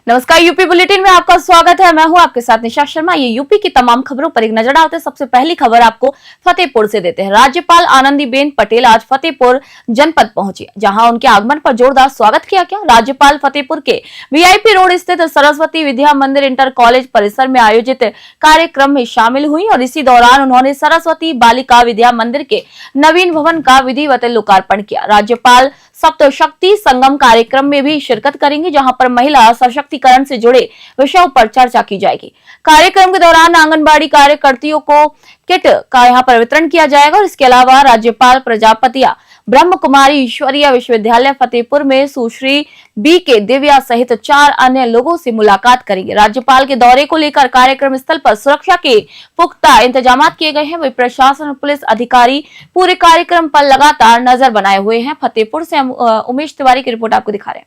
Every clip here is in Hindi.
नमस्कार, यूपी बुलेटिन में आपका स्वागत है। मैं हूं आपके साथ निशा शर्मा। ये यूपी की तमाम खबरों पर एक नजर डालते हैं। सबसे पहली खबर आपको फतेहपुर से देते हैं। राज्यपाल आनंदीबेन पटेल आज फतेहपुर जनपद पहुंची, जहां उनके आगमन पर जोरदार स्वागत किया गया। राज्यपाल फतेहपुर के वीआईपी रोड स्थित सरस्वती विद्या मंदिर इंटर कॉलेज परिसर में आयोजित कार्यक्रम में शामिल हुई और इसी दौरान उन्होंने सरस्वती बालिका विद्या मंदिर के नवीन भवन का विधिवत लोकार्पण किया। राज्यपाल सप्तशक्ति संगम कार्यक्रम में भी शिरकत करेंगे, जहां पर महिला सशक्तिकरण से जुड़े विषयों पर चर्चा की जाएगी। कार्यक्रम के दौरान आंगनबाड़ी कार्यकर्तियों को किट का यहां पर वितरण किया जाएगा और इसके अलावा राज्यपाल प्रजापतिया ब्रह्म कुमारी ईश्वरीय विश्वविद्यालय फतेहपुर में सुश्री बी के दिव्या सहित 4 अन्य लोगों से मुलाकात करेंगे। राज्यपाल के दौरे को लेकर कार्यक्रम स्थल पर सुरक्षा के पुख्ता इंतजाम किए गए हैं। वही प्रशासन और पुलिस अधिकारी पूरे कार्यक्रम पर लगातार नजर बनाए हुए हैं। फतेहपुर से उमेश तिवारी की रिपोर्ट आपको दिखा रहे हैं।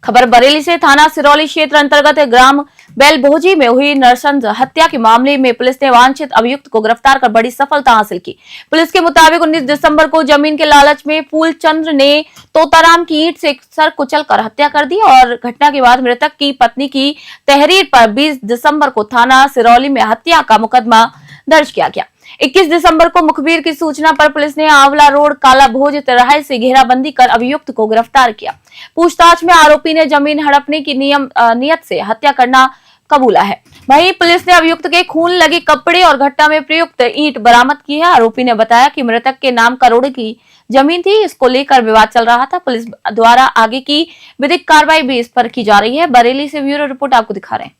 खबर बरेली से। थाना सिरौली क्षेत्र अंतर्गत ग्राम बेलभोजी में हुई नरसंस हत्या के मामले में पुलिस ने वांछित अभियुक्त को गिरफ्तार कर बड़ी सफलता हासिल की। पुलिस के मुताबिक 19 दिसंबर को जमीन के लालच में फूलचंद्र ने तोताराम की ईंट से सर कुचल कर हत्या कर दी और घटना के बाद मृतक की पत्नी की तहरीर पर 20 दिसंबर को थाना सिरौली में हत्या का मुकदमा दर्ज किया गया। 21 दिसंबर को मुखबिर की सूचना पर पुलिस ने आंवला रोड काला भोज तिराहे से घेराबंदी कर अभियुक्त को गिरफ्तार किया। पूछताछ में आरोपी ने जमीन हड़पने की नियत से हत्या करना कबूला है। वहीं पुलिस ने अभियुक्त के खून लगे कपड़े और घटना में प्रयुक्त ईंट बरामद की है। आरोपी ने बताया कि मृतक के नाम करोड़ों की जमीन थी, इसको लेकर विवाद चल रहा था। पुलिस द्वारा आगे की विधिक कार्रवाई भी इस पर की जा रही है। बरेली से ब्यूरो रिपोर्ट आपको दिखा रहे हैं।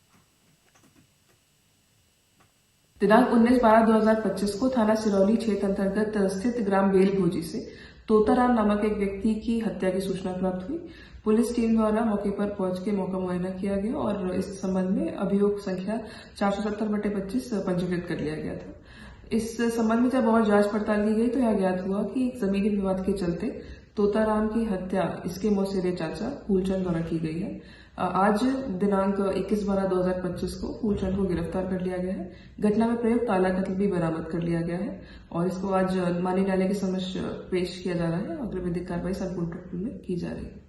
दिनांक 19/12/2025 को थाना सिरौली क्षेत्र अंतर्गत स्थित ग्राम बेलभोजी से तोताराम नामक एक व्यक्ति की हत्या की सूचना प्राप्त हुई। पुलिस टीम द्वारा मौके पर पहुंच के मौका मुआयना किया गया और इस संबंध में अभियोग संख्या 470/25 पंजीकृत कर लिया गया था। इस संबंध में जब और जांच पड़ताल की गई तो यह ज्ञात हुआ कि जमीनी विवाद के चलते तोताराम की हत्या इसके मौसेरे चाचा फूलचंद द्वारा की गई है। आज दिनांक 21/12/2025 को फूलचंद को गिरफ्तार कर लिया गया है। घटना में प्रयुक्त ताला कत्ल भी बरामद कर लिया गया है और इसको आज माननीय न्यायालय के समक्ष पेश किया जा रहा है और विधिक कार्रवाई संपूर्ण प्रक्रिया में की जा रही है।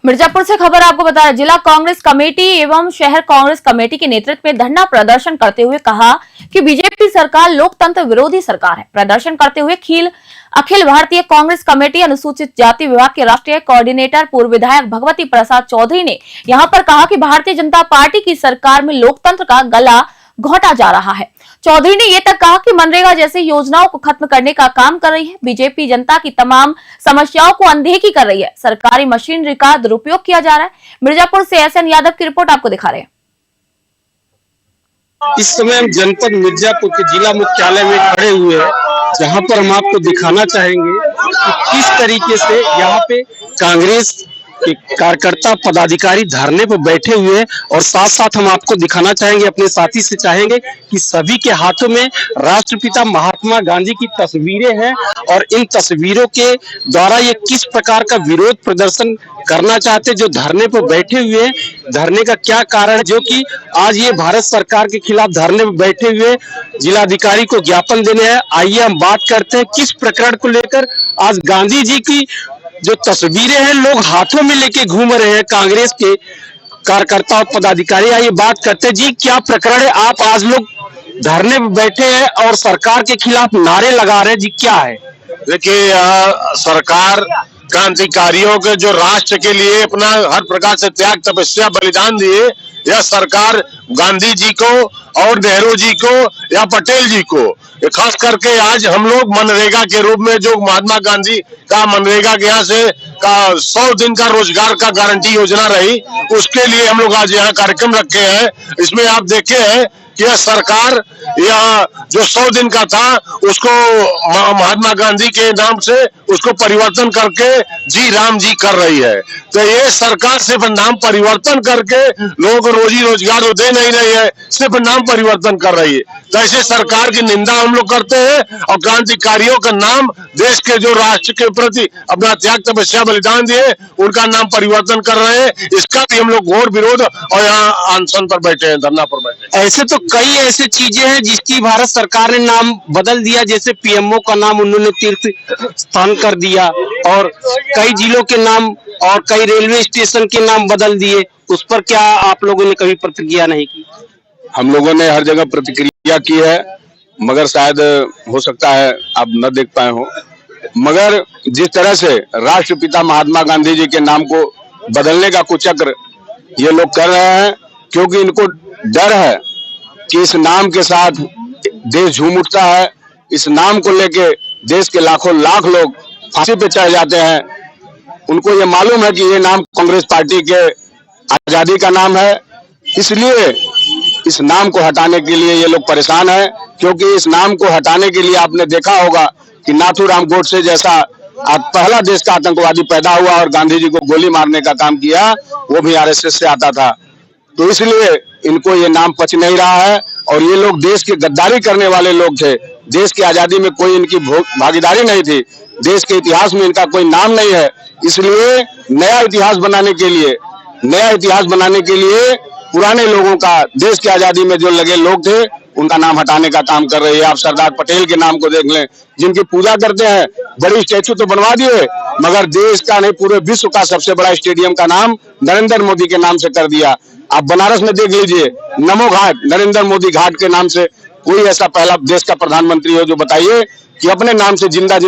मिर्जापुर से खबर आपको बता रहे, जिला कांग्रेस कमेटी एवं शहर कांग्रेस कमेटी के नेतृत्व में धरना प्रदर्शन करते हुए कहा कि बीजेपी सरकार लोकतंत्र विरोधी सरकार है। प्रदर्शन करते हुए अखिल भारतीय कांग्रेस कमेटी अनुसूचित जाति विभाग के राष्ट्रीय कोऑर्डिनेटर पूर्व विधायक भगवती प्रसाद चौधरी ने यहां पर कहा कि भारतीय जनता पार्टी की सरकार में लोकतंत्र का गला घोटा जा रहा है। चौधरी ने ये तक कहा कि मनरेगा जैसी योजनाओं को खत्म करने का काम कर रही है। बीजेपी जनता की तमाम समस्याओं को अनदेखी कर रही है। सरकारी मशीनरी का दुरुपयोग किया जा रहा है। मिर्जापुर से एसएन यादव की रिपोर्ट आपको दिखा रहे हैं। इस समय हम जनपद मिर्जापुर के जिला मुख्यालय में खड़े हुए हैं, जहां पर हम आपको दिखाना चाहेंगे कि किस तरीके से यहाँ पे कांग्रेस के कार्यकर्ता पदाधिकारी धरने पर बैठे हुए हैं और साथ साथ हम आपको दिखाना चाहेंगे, अपने साथी से चाहेंगे कि सभी के हाथों में राष्ट्रपिता महात्मा गांधी की तस्वीरें हैं और इन तस्वीरों के द्वारा ये किस प्रकार का विरोध प्रदर्शन करना चाहते जो धरने पर बैठे हुए हैं। धरने का क्या कारण जो कि आज ये भारत सरकार के खिलाफ धरने पर बैठे हुए जिलाधिकारी को ज्ञापन देने हैं। आइए हम बात करते हैं किस प्रकरण को लेकर आज गांधी जी की जो तस्वीरें हैं लोग हाथों में लेके घूम रहे हैं कांग्रेस के कार्यकर्ता और पदाधिकारी। आइए बात करते हैं जी, क्या प्रकरण है? आप आज लोग धरने पर बैठे हैं और सरकार के खिलाफ नारे लगा रहे हैं जी, क्या है? देखिए, सरकार क्रांतिकारियों के जो राष्ट्र के लिए अपना हर प्रकार से त्याग तपस्या बलिदान दिए, यह सरकार गांधी जी को और नेहरू जी को या पटेल जी को, खास करके आज हम लोग मनरेगा के रूप में जो महात्मा गांधी का मनरेगा के यहाँ से का 100 दिन का रोजगार का गारंटी योजना रही, उसके लिए हम लोग आज यहाँ कार्यक्रम रखे हैं। इसमें आप देखे हैं कि यह सरकार यह जो 100 दिन का था उसको महात्मा गांधी के नाम से उसको परिवर्तन करके जी राम जी कर रही है। तो ये सरकार सिर्फ नाम परिवर्तन करके लोगों को रोजी रोजगार तो दे नहीं रही है, सिर्फ नाम परिवर्तन कर रही है। तो ऐसे सरकार की निंदा हम लोग करते हैं और क्रांतिकारियों का नाम देश के जो राष्ट्र के प्रति अपना त्याग तपस्या बलिदान दिए उनका नाम परिवर्तन कर रहे हैं। इसका भी हम लोग घोर विरोध और यहाँ अनशन पर बैठे हैं, धरना पर बैठे हैं। ऐसे तो कई ऐसी चीजें हैं जिसकी भारत सरकार ने नाम बदल दिया, जैसे पीएमओ का नाम उन्होंने तीर्थ स्थान कर दिया और कई जिलों के नाम और कई रेलवे स्टेशन के नाम बदल दिए। उस पर क्या आप लोगों ने कभी प्रतिक्रिया नहीं की? हम लोगों ने हर जगह प्रतिक्रिया की है, मगर शायद हो सकता है आप न देख पाए हो। मगर जिस तरह से राष्ट्रपिता महात्मा गांधी जी के नाम को बदलने का कुचक्र ये लोग कर रहे हैं, क्योंकि इनको डर है कि इस नाम के साथ देश झूम उठता है। इस नाम को लेके देश के लाखों लाख लोग फांसी पे चढ़ जाते हैं। उनको ये मालूम है कि ये नाम कांग्रेस पार्टी के आजादी का नाम है, इसलिए इस नाम को हटाने के लिए ये लोग परेशान हैं। क्योंकि इस नाम को हटाने के लिए आपने देखा होगा कि नाथूराम गोडसे जैसा पहला देश का आतंकवादी पैदा हुआ और गांधी जी को गोली मारने का काम किया, वो भी आरएसएस से आता था। तो इसलिए इनको ये नाम पच नहीं रहा है और ये लोग देश की गद्दारी करने वाले लोग थे। देश की आजादी में कोई इनकी भागीदारी नहीं थी, देश के इतिहास में इनका कोई नाम नहीं है। इसलिए नया इतिहास बनाने के लिए पुराने लोगों का, देश की आजादी में जो लगे लोग थे, उनका नाम हटाने का काम कर रही है। आप सरदार पटेल के नाम को देख लें, जिनकी पूजा करते हैं, बड़ी स्टैचू तो बनवा दिए, मगर देश का नहीं पूरे विश्व का सबसे बड़ा स्टेडियम का नाम नरेंद्र मोदी के नाम से कर दिया। आप बनारस में देख लीजिए, नमो घाट, नरेंद्र मोदी घाट के नाम से कोई ऐसा पहला देश का प्रधानमंत्री हो जो बताइए कि अपने नाम से जिंदा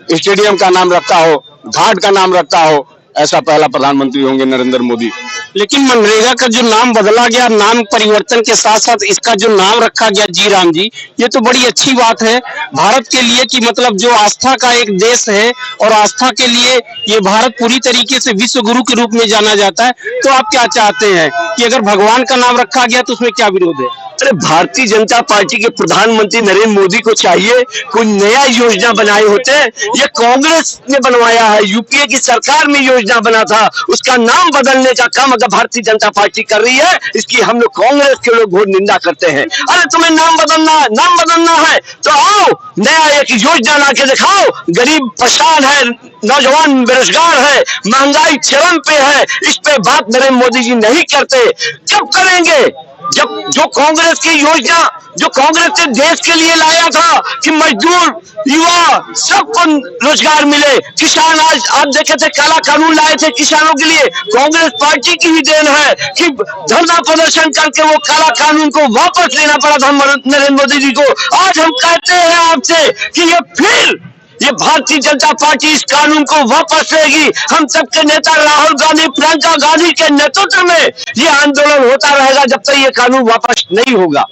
स्टेडियम का नाम रखता हो, घाट का नाम रखता हो। ऐसा पहला प्रधानमंत्री होंगे नरेंद्र मोदी। लेकिन मनरेगा का जो नाम बदला गया, नाम परिवर्तन के साथ साथ इसका जो नाम रखा गया जी राम जी, ये तो बड़ी अच्छी बात है भारत के लिए कि मतलब जो आस्था का एक देश है और आस्था के लिए ये भारत पूरी तरीके से विश्व गुरु के रूप में जाना जाता है। तो आप क्या चाहते हैं कि अगर भगवान का नाम रखा गया तो उसमें क्या विरोध है? अरे भारतीय जनता पार्टी के प्रधानमंत्री नरेंद्र मोदी को चाहिए कोई नया योजना बनाए होते। ये कांग्रेस ने बनवाया है, यूपीए की सरकार में योजना बना था, उसका नाम बदलने का काम अगर भारतीय जनता पार्टी कर रही है, इसकी हम लोग कांग्रेस के लोग घोर निंदा करते हैं। अरे तुम्हें नाम बदलना है तो आओ नया एक योजना ला के दिखाओ। गरीब परेशान है, नौजवान बेरोजगार है, महंगाई चरम पे है, इस पे बात नरेंद्र मोदी जी नहीं करते। कब करेंगे? जब जो कांग्रेस की योजना जो कांग्रेस ने देश के लिए लाया था कि मजदूर, युवा सबको रोजगार मिले, किसान आज आप देखे थे काला कानून लाए थे किसानों के लिए, कांग्रेस पार्टी की ही देन है कि धरना प्रदर्शन करके वो काला कानून को वापस लेना पड़ा था नरेंद्र मोदी जी को। आज हम कहते हैं आपसे कि ये भारतीय जनता पार्टी इस कानून को वापस लेगी। हम सबके नेता राहुल गांधी, प्रियंका गांधी के नेतृत्व में ये आंदोलन होता रहेगा जब तक ये कानून वापस नहीं होगा।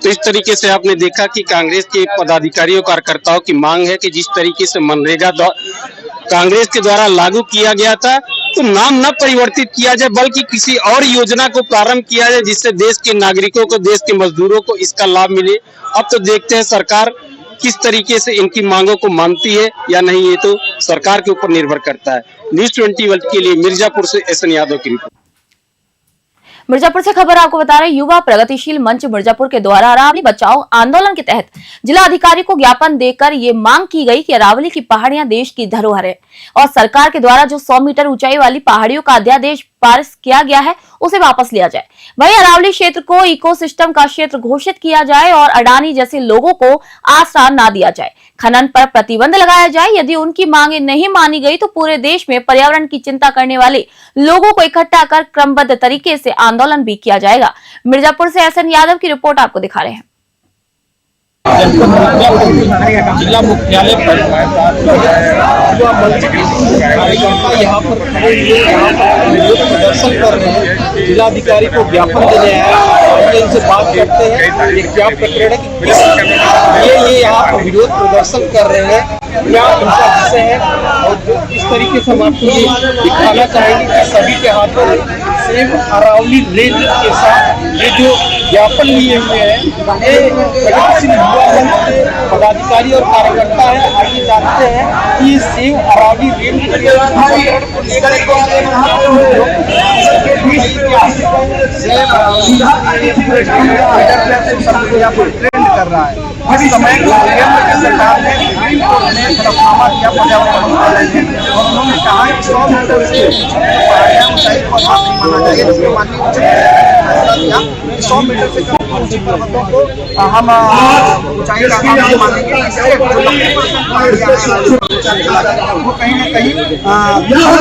तो इस तरीके से आपने देखा कि कांग्रेस के पदाधिकारियों कार्यकर्ताओं की मांग है कि जिस तरीके से मनरेगा कांग्रेस के द्वारा लागू किया गया था, तो नाम न परिवर्तित किया जाए बल्कि किसी और योजना को प्रारंभ किया जाए जिससे देश के नागरिकों को, देश के मजदूरों को इसका लाभ मिले। अब तो देखते हैं सरकार किस तरीके से इनकी मांगों को मानती है या नहीं, ये तो सरकार के ऊपर निर्भर करता है। न्यूज़ 20 वर्ल्ड के लिए मिर्जापुर से एसएन यादव की रिपोर्ट। मिर्जापुर से खबर आपको बता रहे, युवा प्रगतिशील मंच मिर्जापुर के द्वारा अरावली बचाओ आंदोलन के तहत जिला अधिकारी को ज्ञापन देकर ये मांग की गई कि अरावली की पहाड़ियां देश की धरोहर है और सरकार के द्वारा जो 100 मीटर ऊंचाई वाली पहाड़ियों का अध्यादेश पारित किया गया है उसे वापस लिया जाए। वहीं अरावली क्षेत्र को इकोसिस्टम का क्षेत्र घोषित किया जाए और अडानी जैसे लोगों को आश्रय न दिया जाए। खनन पर प्रतिबंध लगाया जाए। यदि उनकी मांगे नहीं मानी गई तो पूरे देश में पर्यावरण की चिंता करने वाले लोगों को इकट्ठा कर क्रमबद्ध तरीके से आंदोलन भी किया जाएगा। मिर्जापुर से एसएन यादव की रिपोर्ट आपको दिखा रहे हैं। जिला मुख्यालय पर यहाँ पर विरोध प्रदर्शन कर रहे हैं, जिलाधिकारी को ज्ञापन देने आए। इनसे बात करते हैं ये क्या प्रकरण है कि ये यहाँ पर विरोध प्रदर्शन कर रहे हैं, क्या इनका विषय है और किस तरीके से हम आपको ये दिखाना चाहेंगे कि सभी के हाथों में सेम अरावली रेल के साथ ये जो ज्ञापन लिए हुए हैं, ये प्रगतिशील युवा मंच पदाधिकारी और कार्यकर्ता है। आइए जानते हैं कि सेव अरावली रेल कर रहा है। इस समय केंद्र की सरकार ने सुप्रीम कोर्ट में हलफनामा दिया पर्यावरण मंत्रालय ने, और उन्होंने कहा कि 100 मीटर से ऊंचाई को आधार नहीं माना जाएगा, जिसको माननीय उच्च न्यायालय ने फैसला दिया कि 100 मीटर से कम ऊंची पर्वतों को हम ऊंचाई का आधार नहीं मानेंगे। इससे वो कहीं न कहीं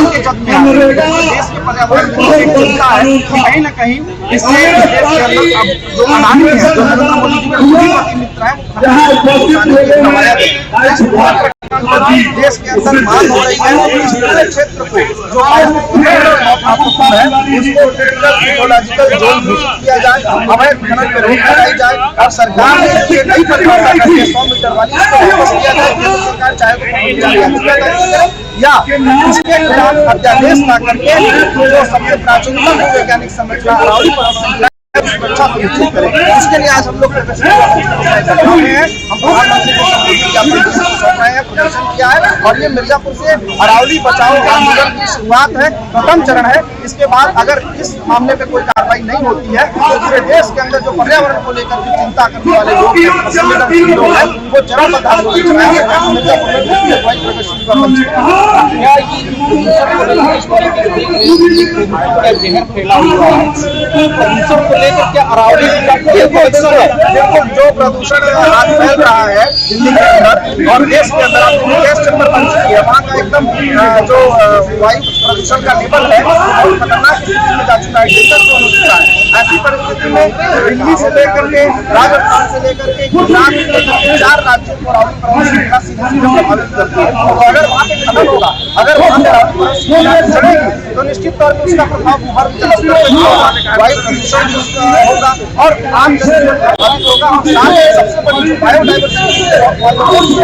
के जग में आ रही है। देश के पर्यावरण की एक चिंता है कि कहीं न कहीं इससे देश के अंदर अब जो अडानी है, जो नरेंद्र मोदी जी के पूंजीपति मित्र है, देश के अंदर मांग हो रही है इस पूरे क्षेत्र को जो महत्वपूर्ण है उसको इकोलॉजिकल जोन घोषित किया जाए, अवैध खनन पर रोक लगाई जाए, और सरकार ने इसके कई परिभाषा करके 100 मीटर वाली इसको वापस किया जाए। केंद्र सरकार चाहे या इसके खिलाफ अध्यादेश ला करके जो सबसे प्राचीनतम वैज्ञानिक संरचना अरावली पर्वत सुरक्षा सुनिश्चित करें। इसके लिए आज हम लोग प्रदर्शन हम प्रधानमंत्री को सौंप रहे हैं, प्रदर्शन किया है, और ये मिर्जापुर से अरावली बचाओ आंदोलन की शुरुआत है, प्रथम चरण है। इसके बाद अगर इस मामले पे कोई कार्रवाई नहीं होती है तो पूरे देश के अंदर जो पर्यावरण को लेकर के चिंता करने वाले लोग हैं वो चरणबद्ध आंदोलन चलाएंगे। क्या अरावली बिल्कुल जो प्रदूषण आज फैल रहा है दिल्ली के अंदर और देश के अंदर गैस चैम्बर बन चुकी है, वहाँ का एकदम जो वायु प्रदूषण का लेवल है और खतरनाक स्थिति में जा चुका है, डेंजर जोन हो चुका है। ऐसी परिस्थिति में दिल्ली से लेकर के राजस्थान से लेकर के गुजरात से लेकर के 4 राज्यों को अरावली पर्वत सीधे प्रभावित करती है। तो अगर वहाँ पे खनन होगा, अगर वहाँ पे चढ़ेगी तो निश्चित तौर पर उसका प्रभाव वायु प्रदूषण होगा और आम जनजीवन प्रभावित होगा, और साथ ही सबसे बड़ी बायोडाइवर्सिटी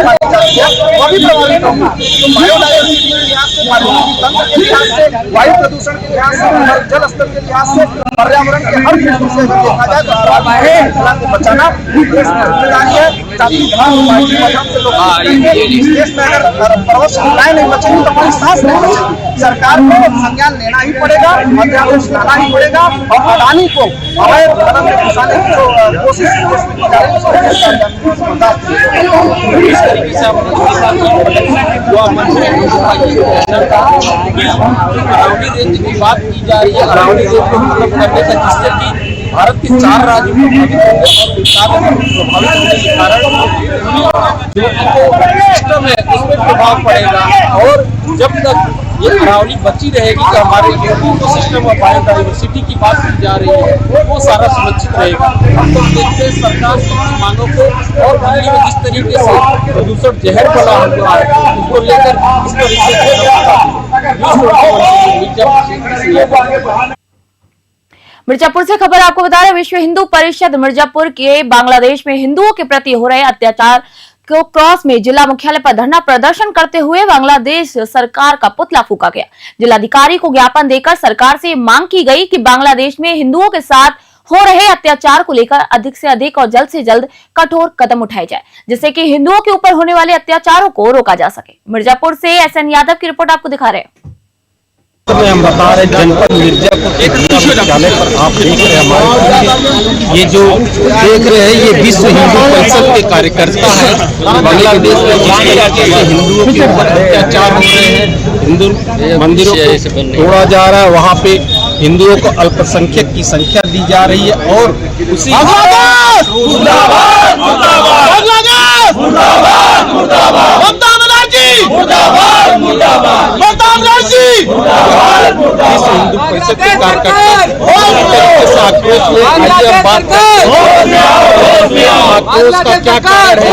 पाई जाती है वो भी प्रभावित होगा। तो बायोडाइवर्सिटी के लिहाज से, पारिस्थितिकी तंत्र के लिहाज से, वायु प्रदूषण के लिहाज से, जल स्तर के लिहाज से, पर्यावरण के हर दृष्टि से अगर देखा जाए तो को बचाना देश में जिम्मेदारी है। देश में अगर पर्वत श्रृंखलाएं नहीं बचेंगी तो हमारी सांस नहीं बचेगी। सरकार को संज्ञान लेना ही पड़ेगा, अध्यादेश लाना ही पड़ेगा, और अडानी को अवैध खनन में फंसाने की जो कोशिश की जा रही अरावली रेंज की बात की जा रही है, अरावली रेंज को खत्म करने का, जिससे कि भारत के 4 राज्यों प्रभावित होने के कारण जो सिस्टम है उसमें प्रभाव पड़ेगा। और जब तक ये अरावली बची रहेगी तो हमारे इको सिस्टम और बायोडाइवर्सिटी की बात की जा रही है वो सारा सुरक्षित रहेगा। हम लोग देखते हैं सरकार की मांगों को, और दिल्ली में जिस तरीके से प्रदूषण जहर बना हुआ है उसको लेकर इस तरीके मिर्जापुर से खबर आपको बता रहे, विश्व हिंदू परिषद मिर्जापुर के बांग्लादेश में हिंदुओं के प्रति हो रहे अत्याचार को क्रॉस में जिला मुख्यालय पर धरना प्रदर्शन करते हुए बांग्लादेश सरकार का पुतला फूका गया। जिलाधिकारी को ज्ञापन देकर सरकार से मांग की गई कि बांग्लादेश में हिंदुओं के साथ हो रहे अत्याचार को लेकर अधिक से अधिक और जल्द से जल्द कठोर कदम उठाए जाए, जिससे कि हिंदुओं के ऊपर होने वाले अत्याचारों को रोका जा सके। मिर्जापुर से SN यादव की रिपोर्ट आपको दिखा रहे हैं। हम बता रहे जनपद मिर्जापुर के मुख्यालय पर आप देख रहे हैं हमारे ये जो देख रहे हैं ये विश्व हिंदू परिषद के कार्यकर्ता है। बांग्लादेश में हिंदुओं के ऊपर अत्याचार हो रहे हैं, हिंदू मंदिरों को तोड़ा जा रहा है, वहाँ पे हिंदुओं को अल्पसंख्यक की संख्या दी जा रही है, और उसी हिंदू परिषद के कार्यकर्ता आक्रोश में आइए हम बात करते हैं आक्रोश का क्या कारण है।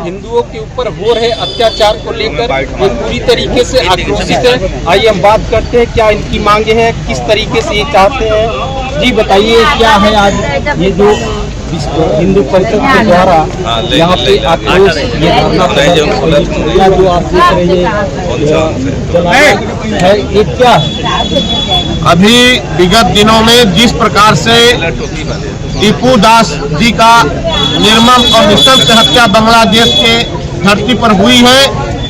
हिंदुओं के ऊपर हो रहे अत्याचार को लेकर ये पूरी तरीके से आक्रोशित है। आइए हम बात करते हैं क्या इनकी मांगे हैं, किस तरीके से ये चाहते हैं। जी बताइए क्या है आज ये जो हिंदू परिषद के द्वारा यहाँ पे आक्रोश ये धरना जो आप देख रहे हैं ये क्या है? अभी विगत दिनों में जिस प्रकार से टीपू दास जी का निर्मम और निःशंक हत्या बांग्लादेश के धरती पर हुई है,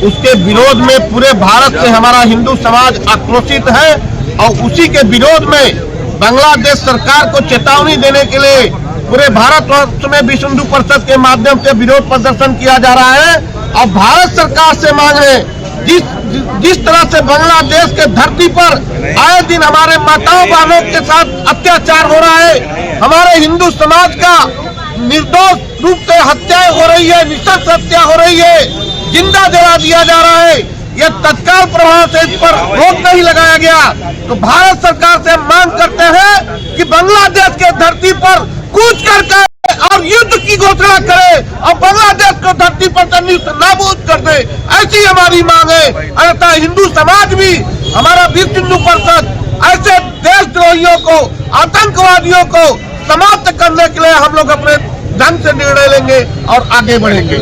उसके विरोध में पूरे भारत से हमारा हिंदू समाज आक्रोशित है और उसी के विरोध में बांग्लादेश सरकार को चेतावनी देने के लिए पूरे भारतवर्ष में विश्व हिंदू परिषद के माध्यम से विरोध प्रदर्शन किया जा रहा है। और भारत सरकार से मांग रहे जिस तरह से बांग्लादेश के धरती पर आए दिन हमारे माताओं बहनों के साथ अत्याचार हो रहा है, हमारे हिंदू समाज का निर्दोष रूप से हत्याएं हो रही है, निशंस हत्या हो रही है, जिंदा जला दिया जा रहा है, यह तत्काल प्रभाव से इस पर रोक नहीं लगाया गया तो भारत सरकार से मांग करते हैं कि बांग्लादेश के धरती पर कूच करके और युद्ध की घोषणा करे और बांग्लादेश को धरती पर नाबूद कर दे, ऐसी हमारी मांग है। अन्यथा हिंदू समाज भी, हमारा विश्व हिंदू परिषद ऐसे देशद्रोहियों को, आतंकवादियों को समाप्त करने के लिए हम लोग अपने ढंग से निर्णय लेंगे और आगे बढ़ेंगे।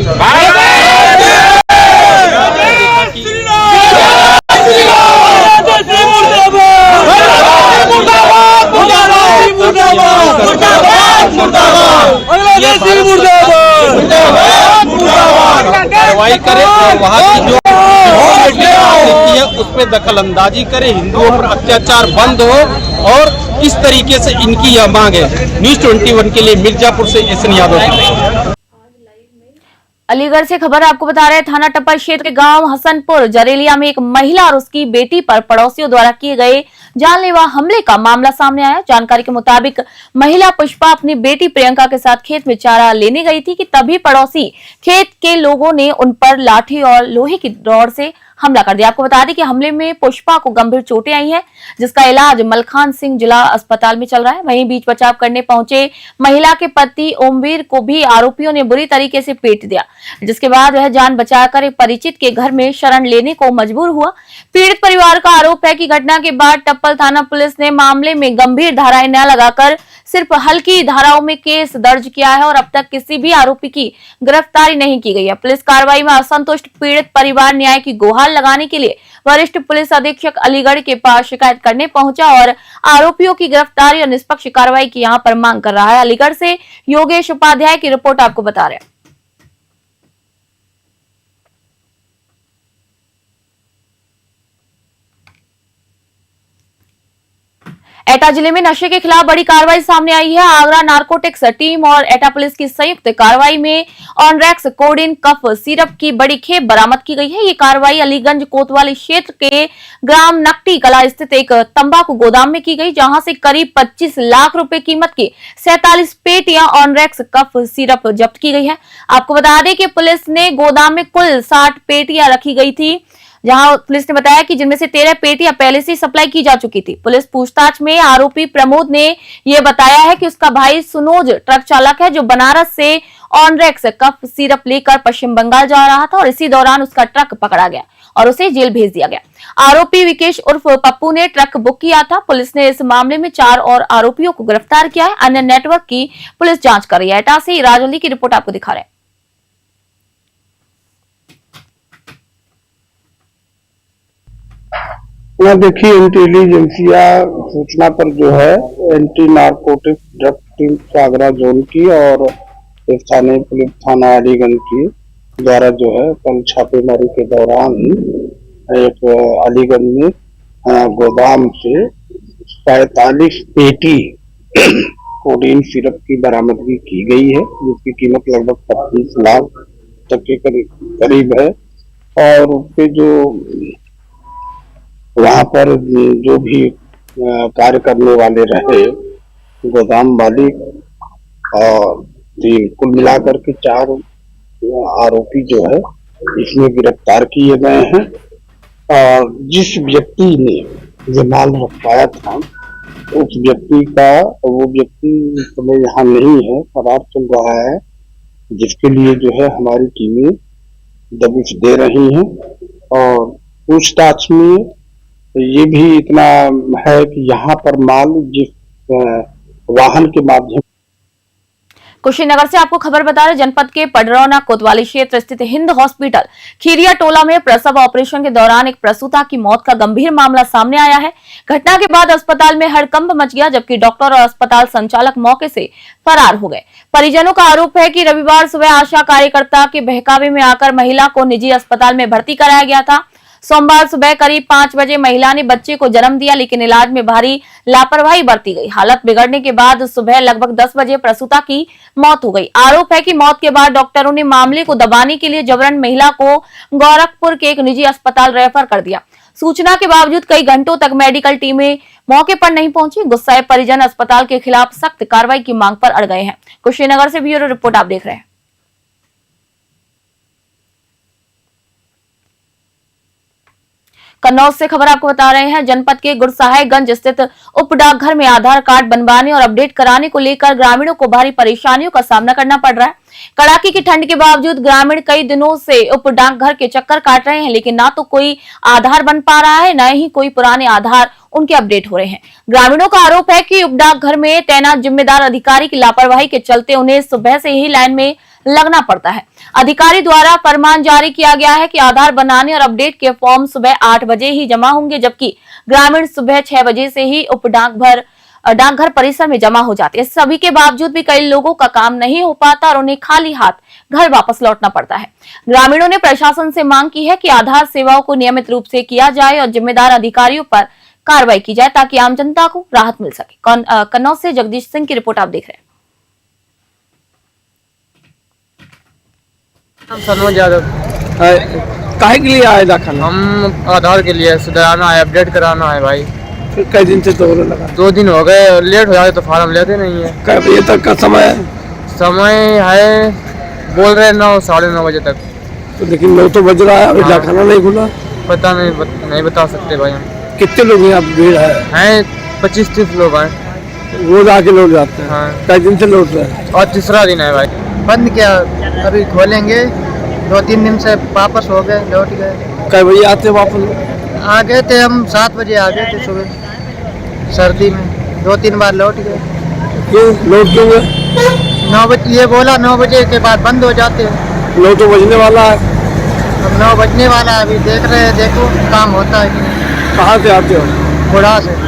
कार्रवाई करे और वहाँ की जो है उस पर दखल अंदाजी करे, हिंदुओं पर अत्याचार बंद हो और किस तरीके से इनकी यह मांग है। न्यूज़ 21 के लिए मिर्जापुर से एसएन यादव। अलीगढ़ से खबर आपको बता रहे हैं, थाना टप्पा क्षेत्र के गांव हसनपुर जरेलिया में एक महिला और उसकी बेटी पर पड़ोसियों द्वारा किए गए जानलेवा हमले का मामला सामने आया। जानकारी के मुताबिक महिला पुष्पा अपनी बेटी प्रियंका के साथ खेत में चारा लेने गई थी कि तभी पड़ोसी खेत के लोगों ने उन पर लाठी और लोहे की रॉड से हमला कर दिया। आपको बता दें कि हमले में पुष्पा को गंभीर चोटें आई हैं, जिसका इलाज मलखान सिंह जिला अस्पताल में चल रहा है। वहीं बीच बचाव करने पहुंचे महिला के पति ओमवीर को भी आरोपियों ने बुरी तरीके से पीट दिया, जिसके बाद वह जान बचाकर एक परिचित के घर में शरण लेने को मजबूर हुआ। पीड़ित परिवार का आरोप है कि घटना के बाद टप्पल थाना पुलिस ने मामले में गंभीर धाराएं न लगाकर सिर्फ हल्की धाराओं में केस दर्ज किया है और अब तक किसी भी आरोपी की गिरफ्तारी नहीं की गई है। पुलिस कार्रवाई में असंतुष्ट पीड़ित परिवार न्याय की गुहार लगाने के लिए वरिष्ठ पुलिस अधीक्षक अलीगढ़ के पास शिकायत करने पहुंचा और आरोपियों की गिरफ्तारी और निष्पक्ष कार्रवाई की यहां पर मांग कर रहा है। अलीगढ़ से योगेश उपाध्याय की रिपोर्ट आपको बता रहे हैं। एटा जिले में नशे के खिलाफ बड़ी कार्रवाई सामने आई है। आगरा नारकोटिक्स टीम और एटा पुलिस की संयुक्त कार्रवाई में ऑनरेक्स कोडिन कफ सिरप की बड़ी खेप बरामद की गई है। ये कार्रवाई अलीगंज कोतवाली क्षेत्र के ग्राम नकटी कला स्थित एक तंबाकू गोदाम में की गई, जहां से करीब 25 लाख रुपए कीमत की 47 पेटियां ऑनरेक्स कफ सिरप जब्त की गई है। आपको बता दें कि पुलिस ने गोदाम में कुल 60 पेटियां रखी गई थी, जहां पुलिस ने बताया कि जिनमें से 13 पेटियां पहले से सप्लाई की जा चुकी थी। पुलिस पूछताछ में आरोपी प्रमोद ने यह बताया है कि उसका भाई सुनोज ट्रक चालक है, जो बनारस से ऑनरेक्स कफ सिरप लेकर पश्चिम बंगाल जा रहा था और इसी दौरान उसका ट्रक पकड़ा गया और उसे जेल भेज दिया गया। आरोपी विकेश उर्फ पप्पू ने ट्रक बुक किया था। पुलिस ने इस मामले में 4 और आरोपियों को गिरफ्तार किया है। अन्य नेटवर्क की पुलिस जांच कर रही है। एटा से राजौली की रिपोर्ट आपको दिखा रहे हैं। यहाँ देखिए, इंटेलिजेंसिया सूचना पर जो है anti narcotic drug team Agra zone की और स्थानीय पुलिस थाना अलीगंज की द्वारा जो है कल छापेमारी के दौरान एक अलीगंज में गोदाम से 45 पेटी कोडीन सिरप की बरामदगी की गई है, जिसकी कीमत लगभग 25 लाख तक के करीब है। और उसके जो वहाँ पर जो भी कार्य करने वाले रहे, गोदाम मालिक और कुल मिलाकर के 4 आरोपी जो है इसमें गिरफ्तार किए गए हैं। और जिस व्यक्ति ने ये माल रखवाया था, उस व्यक्ति का वो व्यक्ति इस समय यहाँ नहीं है, फरार चल रहा है, जिसके लिए जो है हमारी टीमें दबिश दे रही हैं। और पूछताछ में ये भी इतना है कि यहाँ पर माल जिस वाहन के माध्यम कुशीनगर से आपको खबर बता रहे, जनपद के पडरौना कोतवाली क्षेत्र स्थित हिंद हॉस्पिटल खीरिया टोला में प्रसव ऑपरेशन के दौरान एक प्रसूता की मौत का गंभीर मामला सामने आया है। घटना के बाद अस्पताल में हड़कंप मच गया, जबकि डॉक्टर और अस्पताल संचालक मौके से फरार हो गए। परिजनों का आरोप है कि रविवार सुबह आशा कार्यकर्ता के बहकावे में आकर महिला को निजी अस्पताल में भर्ती कराया गया था। सोमवार सुबह करीब 5 बजे महिला ने बच्चे को जन्म दिया, लेकिन इलाज में भारी लापरवाही बरती गई। हालत बिगड़ने के बाद सुबह लगभग 10 बजे प्रसूता की मौत हो गई। आरोप है कि मौत के बाद डॉक्टरों ने मामले को दबाने के लिए जबरन महिला को गोरखपुर के एक निजी अस्पताल रेफर कर दिया। सूचना के बावजूद कई घंटों तक मेडिकल टीमें मौके पर नहीं पहुंची। गुस्साए परिजन अस्पताल के खिलाफ सख्त कार्रवाई की मांग पर अड़ गए हैं। कुशीनगर से ब्यूरो रिपोर्ट आप देख रहे हैं। कन्नौज से खबर आपको बता रहे हैं, जनपद के गुरसाहिबगंज स्थित उप डाकघर में आधार कार्ड बनवाने और अपडेट कराने को लेकर ग्रामीणों को भारी परेशानियों का सामना करना पड़ रहा है। कड़ाके की ठंड के बावजूद ग्रामीण कई दिनों से उप डाकघर के चक्कर काट रहे हैं, लेकिन ना तो कोई आधार बन पा रहा है, न ही कोई पुराने आधार उनके अपडेट हो रहे हैं। ग्रामीणों का आरोप है कि उप डाकघर में तैनात जिम्मेदार अधिकारी की लापरवाही के चलते उन्हें सुबह से ही लाइन में लगना पड़ता है। अधिकारी द्वारा फरमान जारी किया गया है कि आधार बनाने और अपडेट के फॉर्म सुबह 8 बजे ही जमा होंगे, जबकि ग्रामीण सुबह 6 बजे से ही उप डाकघर परिसर में जमा हो जाते हैं। सभी के बावजूद भी कई लोगों का काम नहीं हो पाता और उन्हें खाली हाथ घर वापस लौटना पड़ता है। ग्रामीणों ने प्रशासन से मांग की है कि आधार सेवाओं को नियमित रूप से किया जाए और जिम्मेदार अधिकारियों पर कार्रवाई की जाए, ताकि आम जनता को राहत मिल सके। कन्नौज से जगदीश सिंह की रिपोर्ट आप देख रहे हैं। सनोज यादव। काहे के लिए आए दाखिल? हम आधार के लिए सुधारना है, अपडेट कराना है भाई। फिर कई दिन से दौड़ लगा? 2 दिन हो गए, लेट हो जाए तो फार्म लेते नहीं है। कै बजे तक का समय है? समय है बोल रहे 9 साढ़े 9 बजे तक। तो लेकिन 9 तो बज रहा है, अभी हाँ। डाकखाना नहीं खुला। पता नहीं बता सकते भाई हम। कितने लोग यहाँ भीड़ है? 25-30 लोग हैं। रोज आके लौट जाते हैं? हाँ। कई दिन से लौट रहे हैं? और तीसरा दिन है भाई। बंद किया, अभी खोलेंगे। 2-3 दिन से वापस हो गए, लौट गए। कई बजे आते वापस? आ गए थे हम 7 बजे आ गए थे सुबह, सर्दी में 2-3 बार लौट गए। क्यों लौट क्यों गए? 9 बजे ये बोला 9 बजे के बाद बंद हो जाते हैं। 9 तो बजने वाला है। अब 9 बजने वाला है, अभी देख रहे हैं, देखो काम होता है कि नहीं। कहाँ से आते हो? बुढ़ा से।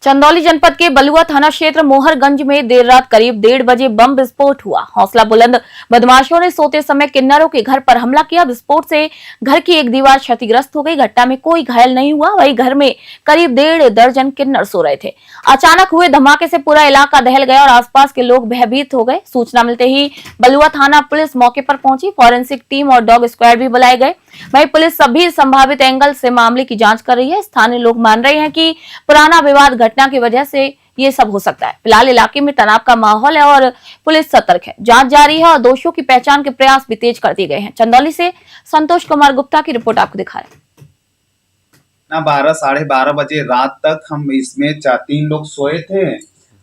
चंदौली जनपद के बलुआ थाना क्षेत्र मोहरगंज में देर रात करीब 1:30 बजे बम विस्फोट हुआ। हौसला बुलंद बदमाशों ने सोते समय किन्नरों के घर पर हमला किया। विस्फोट से घर की एक दीवार क्षतिग्रस्त हो गई। घटना में कोई घायल नहीं हुआ। वही घर में करीब 1.5 दर्जन किन्नर सो रहे थे। अचानक हुए धमाके से पूरा इलाका दहल गया और आसपास के लोग भयभीत हो गए। सूचना मिलते ही बलुआ थाना पुलिस मौके पर पहुंची। फॉरेंसिक टीम और डॉग स्क्वाड भी बुलाए गए। वहीं पुलिस सभी संभावित एंगल से मामले की जांच कर रही है। स्थानीय लोग मान रहे हैं कि पुराना विवाद घटना की वजह से ये सब हो सकता है। फिलहाल इलाके में तनाव का माहौल है और पुलिस सतर्क है। जांच जारी है और दोषियों की पहचान के प्रयास भी तेज कर दिए गए हैं। चंदौली से संतोष कुमार गुप्ता की रिपोर्ट आपको दिखा रहे हैं। 12 साढ़े 12 बजे रात तक हम इसमें 3 लोग सोए थे,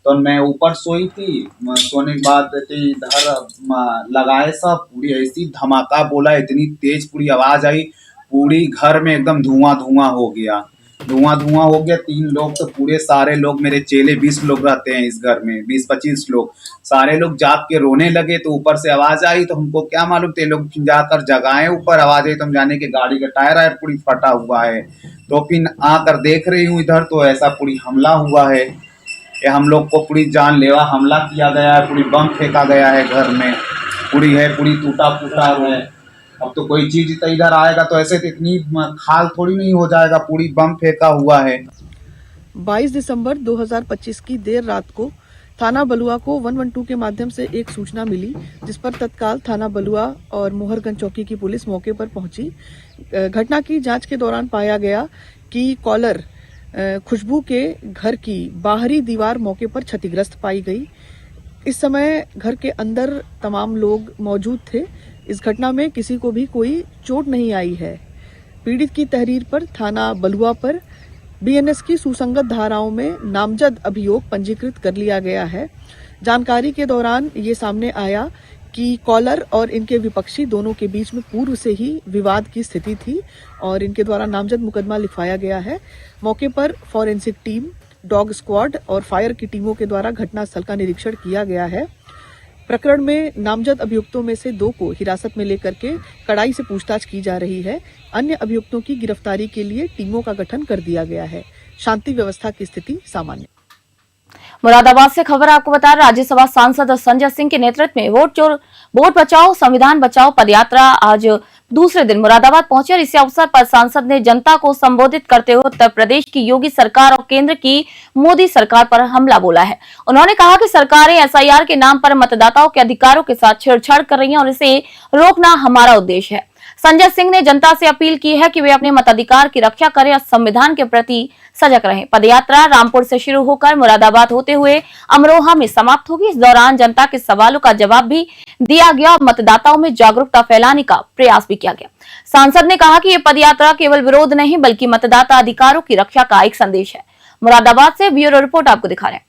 तो मैं ऊपर सोई थी। सोने के बाद इधर लगाए सब, पूरी ऐसी धमाका बोला, इतनी तेज पूरी आवाज आई, पूरी घर में एकदम धुआं हो गया। 3 लोग तो पूरे सारे लोग मेरे चेले 20 लोग रहते हैं इस घर में, 20-25 लोग, सारे लोग जाग के रोने लगे। तो ऊपर से आवाज आई तो हमको क्या मालूम, ते लोग जाकर जगाए, ऊपर आवाज आई तो हम जाने के गाड़ी का टायर पूरी फटा हुआ है। तो फिर आकर देख रही हूँ इधर, तो ऐसा पूरी हमला हुआ है। हम लोग को पूरी जानलेवा हमला किया गया है, पूरी बम फेंका गया है घर में, पूरी टूटा फूटा है। अब तो कोई चीज इधर आएगा तो ऐसे इतनी खाल थोड़ी नहीं हो जाएगा, पूरी बम फेंका हुआ है। 22 दिसंबर 2025 की देर रात को थाना बलुआ को 112 के माध्यम से एक सूचना मिली, जिस पर तत्काल थाना बलुआ और मोहरगंज चौकी की पुलिस मौके पर पहुंची। घटना की जांच के दौरान पाया गया कि कॉलर खुशबू के घर की बाहरी दीवार मौके पर क्षतिग्रस्त पाई गई। इस समय घर के अंदर तमाम लोग मौजूद थे। इस घटना में किसी को भी कोई चोट नहीं आई है। पीड़ित की तहरीर पर थाना बलुआ पर बीएनएस की सुसंगत धाराओं में नामजद अभियोग पंजीकृत कर लिया गया है। जानकारी के दौरान ये सामने आया कि कॉलर और इनके विपक्षी दोनों के बीच में पूर्व से ही विवाद की स्थिति थी और इनके द्वारा नामजद मुकदमा लिखवाया गया है। मौके पर फॉरेंसिक टीम डॉग स्क्वाड और फायर की टीमों के द्वारा घटनास्थल का निरीक्षण किया गया है। प्रकरण में नामजद अभियुक्तों में से 2 को हिरासत में लेकर के कड़ाई से पूछताछ की जा रही है। अन्य अभियुक्तों की गिरफ्तारी के लिए टीमों का गठन कर दिया गया है। शांति व्यवस्था की स्थिति सामान्य। मुरादाबाद से खबर आपको बता रहे, राज्यसभा सांसद संजय सिंह के नेतृत्व में वोट बचाओ संविधान बचाओ पदयात्रा आज दूसरे दिन मुरादाबाद पहुंचे और इसी अवसर पर सांसद ने जनता को संबोधित करते हुए उत्तर प्रदेश की योगी सरकार और केंद्र की मोदी सरकार पर हमला बोला है। उन्होंने कहा कि सरकारें एसआईआर के नाम पर मतदाताओं के अधिकारों के साथ छेड़छाड़ कर रही हैं और इसे रोकना हमारा उद्देश्य है। संजय सिंह ने जनता से अपील की है कि वे अपने मताधिकार की रक्षा करें और संविधान के प्रति सजग रहें। पदयात्रा रामपुर से शुरू होकर मुरादाबाद होते हुए अमरोहा में समाप्त होगी। इस दौरान जनता के सवालों का जवाब भी दिया गया और मतदाताओं में जागरूकता फैलाने का प्रयास भी किया गया। सांसद ने कहा कि ये पदयात्रा केवल विरोध नहीं बल्कि मतदाता अधिकारों की रक्षा का एक संदेश है। मुरादाबाद से ब्यूरो रिपोर्ट आपको दिखा रहे हैं।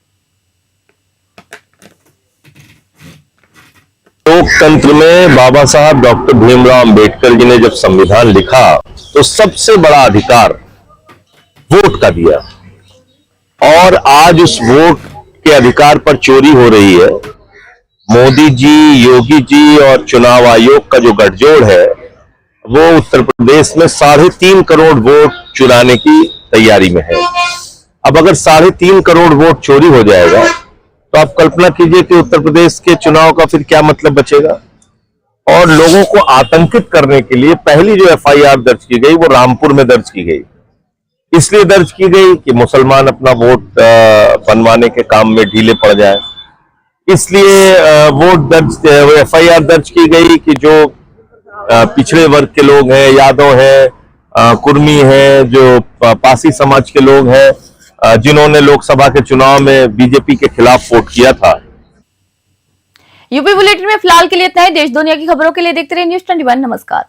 लोकतंत्र में बाबा साहब डॉक्टर भीमराव अंबेडकर जी ने जब संविधान लिखा तो सबसे बड़ा अधिकार वोट का दिया और आज उस वोट के अधिकार पर चोरी हो रही है। मोदी जी, योगी जी और चुनाव आयोग का जो गठजोड़ है वो उत्तर प्रदेश में 3.5 करोड़ वोट चुराने की तैयारी में है। अब अगर 3.5 करोड़ वोट चोरी हो जाएगा तो आप कल्पना कीजिए कि उत्तर प्रदेश के चुनाव का फिर क्या मतलब बचेगा। और लोगों को आतंकित करने के लिए पहली जो एफआईआर दर्ज की गई वो रामपुर में दर्ज की गई। इसलिए दर्ज की गई कि मुसलमान अपना वोट बनवाने के काम में ढीले पड़ जाए। इसलिए वोट एफआईआर दर्ज की गई कि जो पिछड़े वर्ग के लोग हैं, यादव हैं, कुर्मी हैं, जो पासी समाज के लोग हैं, जिन्होंने लोकसभा के चुनाव में बीजेपी के खिलाफ वोट किया था। यूपी बुलेटिन में फिलहाल के लिए इतना ही। देश दुनिया की खबरों के लिए देखते रहिए न्यूज़ 21। नमस्कार।